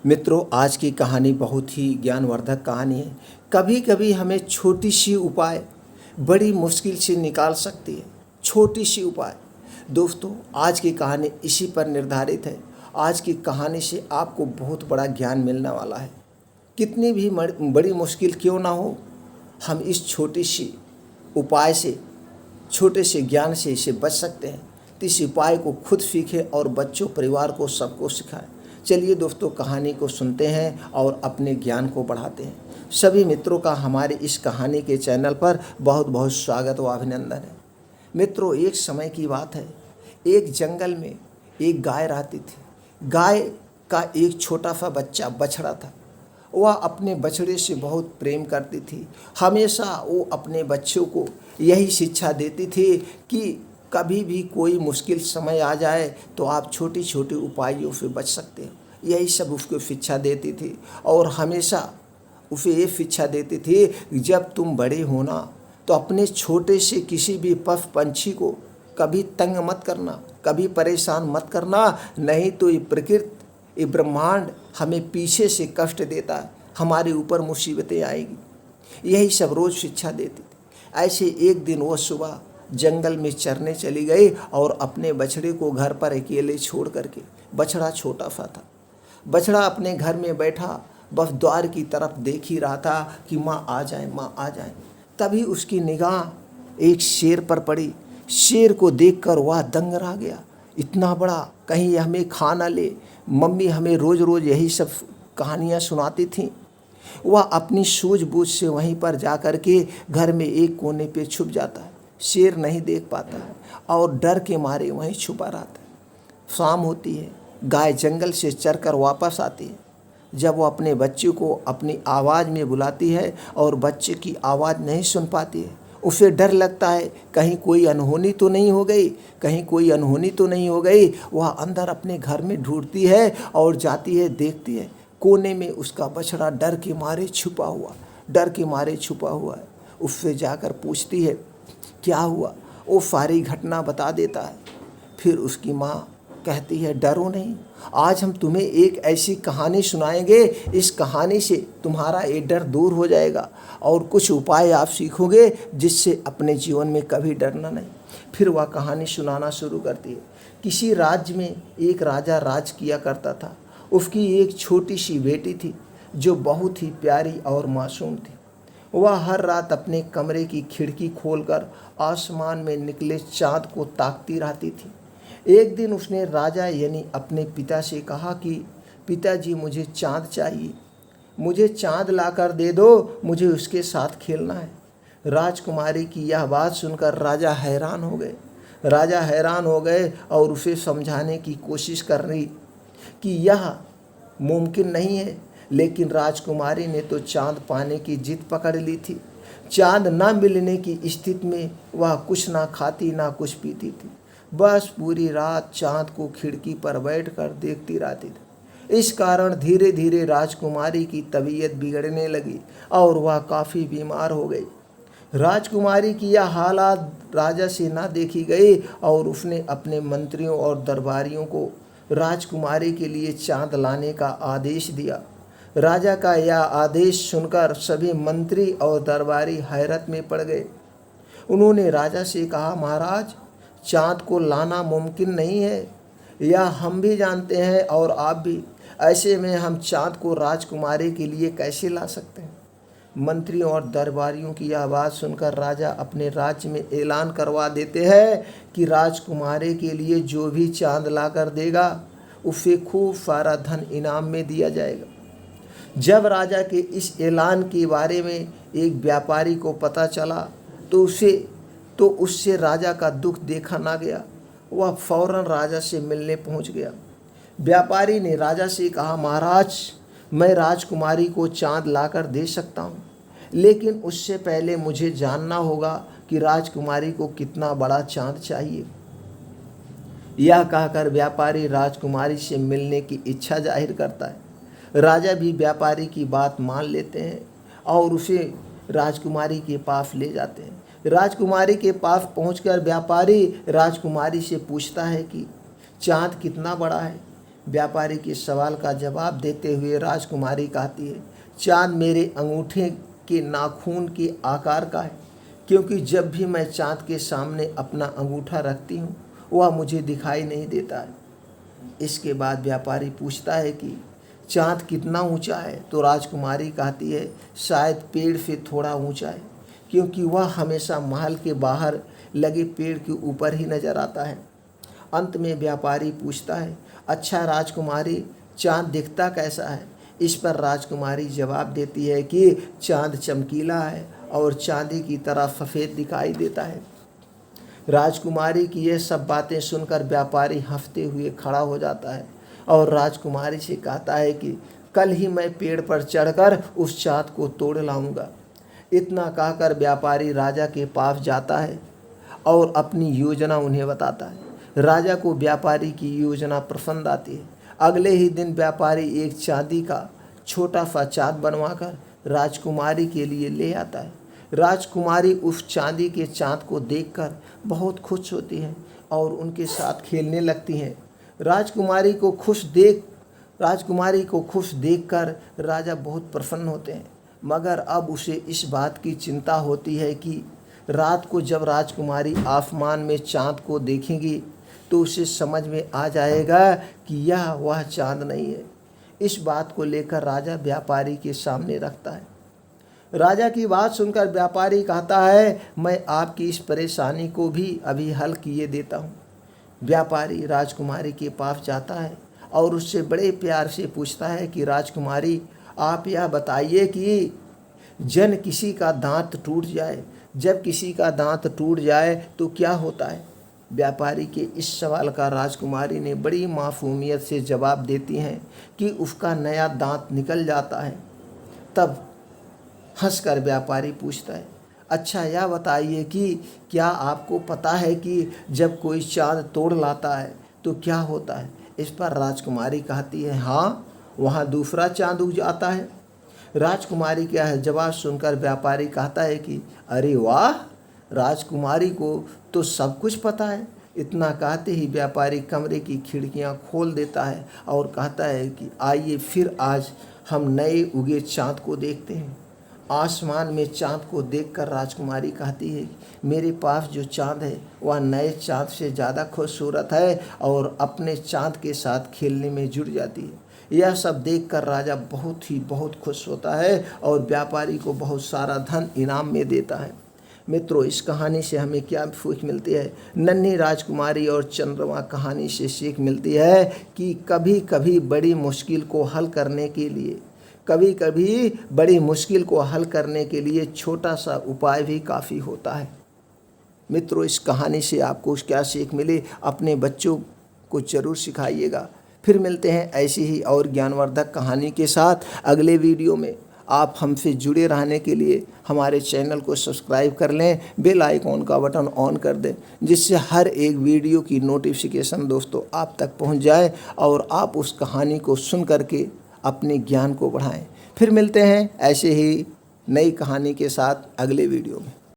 मित्रों, आज की कहानी बहुत ही ज्ञानवर्धक कहानी है। कभी कभी हमें छोटी सी उपाय बड़ी मुश्किल से निकाल सकती है। छोटी सी उपाय। दोस्तों, आज की कहानी इसी पर निर्धारित है। आज की कहानी से आपको बहुत बड़ा ज्ञान मिलने वाला है। कितनी भी बड़ी मुश्किल क्यों ना हो, हम इस छोटी सी उपाय से, छोटे से ज्ञान से इसे बच सकते हैं। तो इस उपाय को खुद सीखें और बच्चों, परिवार को, सबको सिखाएं। चलिए दोस्तों, कहानी को सुनते हैं और अपने ज्ञान को बढ़ाते हैं। सभी मित्रों का हमारे इस कहानी के चैनल पर बहुत बहुत स्वागत व अभिनंदन है। मित्रों, एक समय की बात है। एक जंगल में एक गाय रहती थी। गाय का एक छोटा सा बच्चा बछड़ा था। वह अपने बछड़े से बहुत प्रेम करती थी। हमेशा वो अपने बच्चों को यही शिक्षा देती थी कि कभी भी कोई मुश्किल समय आ जाए तो आप छोटी छोटी उपायों से बच सकते हो। यही सब उसको शिक्षा देती थी और हमेशा उसे ये शिक्षा देती थी कि जब तुम बड़े होना तो अपने छोटे से किसी भी पशु पंछी को कभी तंग मत करना, कभी परेशान मत करना, नहीं तो ये प्रकृति, ये ब्रह्मांड हमें पीछे से कष्ट देता है, हमारे ऊपर मुसीबतें आएगी। यही सब रोज़ शिक्षा देती थी। ऐसे एक दिन वो सुबह जंगल में चरने चली गई और अपने बछड़े को घर पर अकेले छोड़ करके। बछड़ा छोटा सा था। बछड़ा अपने घर में बैठा बस द्वार की तरफ देख ही रहा था कि माँ आ जाए, माँ आ जाए। तभी उसकी निगाह एक शेर पर पड़ी। शेर को देखकर वह दंग रह गया। इतना बड़ा, कहीं हमें खा ना ले। मम्मी हमें रोज़ रोज़ यही सब कहानियाँ सुनाती थीं। वह अपनी सूझबूझ से वहीं पर जा कर के घर में एक कोने पे छुप जाता है। शेर नहीं देख पाता है और डर के मारे वहीं छुपा रहता है। शाम होती है। गाय जंगल से चरकर वापस आती है। जब वो अपने बच्चे को अपनी आवाज़ में बुलाती है और बच्चे की आवाज़ नहीं सुन पाती है, उसे डर लगता है कहीं कोई अनहोनी तो नहीं हो गई, कहीं कोई अनहोनी तो नहीं हो गई। वह अंदर अपने घर में ढूंढती है और जाती है, देखती है कोने में उसका बछड़ा डर के मारे छुपा हुआ, डर के मारे छुपा हुआ है। उससे जाकर पूछती है क्या हुआ। वो सारी घटना बता देता है। फिर उसकी माँ कहती है डरो नहीं, आज हम तुम्हें एक ऐसी कहानी सुनाएंगे, इस कहानी से तुम्हारा ये डर दूर हो जाएगा और कुछ उपाय आप सीखोगे जिससे अपने जीवन में कभी डरना नहीं। फिर वह कहानी सुनाना शुरू करती है। किसी राज्य में एक राजा राज किया करता था। उसकी एक छोटी सी बेटी थी जो बहुत ही प्यारी और मासूम थी। वह हर रात अपने कमरे की खिड़की खोलकर आसमान में निकले चाँद को ताकती रहती थी। एक दिन उसने राजा यानी अपने पिता से कहा कि पिताजी, मुझे चाँद चाहिए, मुझे चाँद लाकर दे दो, मुझे उसके साथ खेलना है। राजकुमारी की यह बात सुनकर राजा हैरान हो गए। राजा हैरान हो गए और उसे समझाने की कोशिश कर रही कि यह मुमकिन नहीं है, लेकिन राजकुमारी ने तो चाँद पाने की जिद पकड़ ली थी। चाँद ना मिलने की स्थिति में वह कुछ ना खाती ना कुछ पीती थी, बस पूरी रात चाँद को खिड़की पर बैठकर देखती रहती थी। इस कारण धीरे धीरे राजकुमारी की तबीयत बिगड़ने लगी और वह काफ़ी बीमार हो गई। राजकुमारी की यह हालत राजा से ना देखी गई और उसने अपने मंत्रियों और दरबारियों को राजकुमारी के लिए चाँद लाने का आदेश दिया। राजा का यह आदेश सुनकर सभी मंत्री और दरबारी हैरत में पड़ गए। उन्होंने राजा से कहा, महाराज, चाँद को लाना मुमकिन नहीं है, यह हम भी जानते हैं और आप भी। ऐसे में हम चाँद को राजकुमारी के लिए कैसे ला सकते हैं। मंत्रियों और दरबारियों की यह बात सुनकर राजा अपने राज्य में ऐलान करवा देते हैं कि राजकुमारी के लिए जो भी चाँद ला कर देगा उसे खूब सारा धन इनाम में दिया जाएगा। जब राजा के इस ऐलान के बारे में एक व्यापारी को पता चला तो उससे राजा का दुख देखा ना गया। वह फौरन राजा से मिलने पहुंच गया। व्यापारी ने राजा से कहा, महाराज, मैं राजकुमारी को चाँद लाकर दे सकता हूँ, लेकिन उससे पहले मुझे जानना होगा कि राजकुमारी को कितना बड़ा चाँद चाहिए। यह कहकर व्यापारी राजकुमारी से मिलने की इच्छा जाहिर करता है। राजा भी व्यापारी की बात मान लेते हैं और उसे राजकुमारी के पास ले जाते हैं। राजकुमारी के पास पहुंचकर व्यापारी राजकुमारी से पूछता है कि चाँद कितना बड़ा है। व्यापारी के सवाल का जवाब देते हुए राजकुमारी कहती है, चाँद मेरे अंगूठे के नाखून के आकार का है, क्योंकि जब भी मैं चाँद के सामने अपना अंगूठा रखती हूँ वह मुझे दिखाई नहीं देता है। इसके बाद व्यापारी पूछता है कि चाँद कितना ऊंचा है, तो राजकुमारी कहती है, शायद पेड़ से थोड़ा ऊंचा है, क्योंकि वह हमेशा महल के बाहर लगे पेड़ के ऊपर ही नजर आता है। अंत में व्यापारी पूछता है, अच्छा राजकुमारी, चाँद दिखता कैसा है? इस पर राजकुमारी जवाब देती है कि चाँद चमकीला है और चांदी की तरह सफ़ेद दिखाई देता है। राजकुमारी की ये सब बातें सुनकर व्यापारी हंसते हुए खड़ा हो जाता है और राजकुमारी से कहता है कि कल ही मैं पेड़ पर चढ़कर उस चाँद को तोड़ लाऊंगा। इतना कहकर व्यापारी राजा के पास जाता है और अपनी योजना उन्हें बताता है। राजा को व्यापारी की योजना पसंद आती है। अगले ही दिन व्यापारी एक चांदी का छोटा सा चाँद बनवाकर राजकुमारी के लिए ले आता है। राजकुमारी उस चांदी के चाँद को देखकर बहुत खुश होती है और उनके साथ खेलने लगती हैं। राजकुमारी को खुश देखकर राजा बहुत प्रसन्न होते हैं, मगर अब उसे इस बात की चिंता होती है कि रात को जब राजकुमारी आसमान में चाँद को देखेंगी तो उसे समझ में आ जाएगा कि यह वह चाँद नहीं है। इस बात को लेकर राजा व्यापारी के सामने रखता है। राजा की बात सुनकर व्यापारी कहता है, मैं आपकी इस परेशानी को भी अभी हल किए देता हूँ। व्यापारी राजकुमारी के पास जाता है और उससे बड़े प्यार से पूछता है कि राजकुमारी, आप यह बताइए कि जब किसी का दांत टूट जाए तो क्या होता है? व्यापारी के इस सवाल का राजकुमारी ने बड़ी मासूमियत से जवाब देती हैं कि उसका नया दांत निकल जाता है। तब हंसकर व्यापारी पूछता है, अच्छा यह बताइए कि क्या आपको पता है कि जब कोई चाँद तोड़ लाता है तो क्या होता है? इस पर राजकुमारी कहती है, हाँ, वहाँ दूसरा चाँद उग जाता है। राजकुमारी का जवाब सुनकर व्यापारी कहता है कि अरे वाह, राजकुमारी को तो सब कुछ पता है। इतना कहते ही व्यापारी कमरे की खिड़कियां खोल देता है और कहता है कि आइए फिर आज हम नए उगे चाँद को देखते हैं। आसमान में चाँद को देखकर राजकुमारी कहती है, मेरे पास जो चाँद है वह नए चाँद से ज़्यादा खूबसूरत है, और अपने चाँद के साथ खेलने में जुट जाती है। यह सब देखकर राजा बहुत खुश होता है और व्यापारी को बहुत सारा धन इनाम में देता है। मित्रों, इस कहानी से हमें क्या सीख मिलती है? नन्ही राजकुमारी और चंद्रमा कहानी से सीख मिलती है कि कभी कभी बड़ी मुश्किल को हल करने के लिए छोटा सा उपाय भी काफ़ी होता है। मित्रों, इस कहानी से आपको क्या सीख मिली, अपने बच्चों को ज़रूर सिखाइएगा। फिर मिलते हैं ऐसी ही और ज्ञानवर्धक कहानी के साथ अगले वीडियो में। आप हमसे जुड़े रहने के लिए हमारे चैनल को सब्सक्राइब कर लें, बेल आइकॉन का बटन ऑन कर दें, जिससे हर एक वीडियो की नोटिफिकेशन दोस्तों आप तक पहुंच जाए और आप उस कहानी को सुन करके अपने ज्ञान को बढ़ाएं। फिर मिलते हैं ऐसे ही नई कहानी के साथ अगले वीडियो में।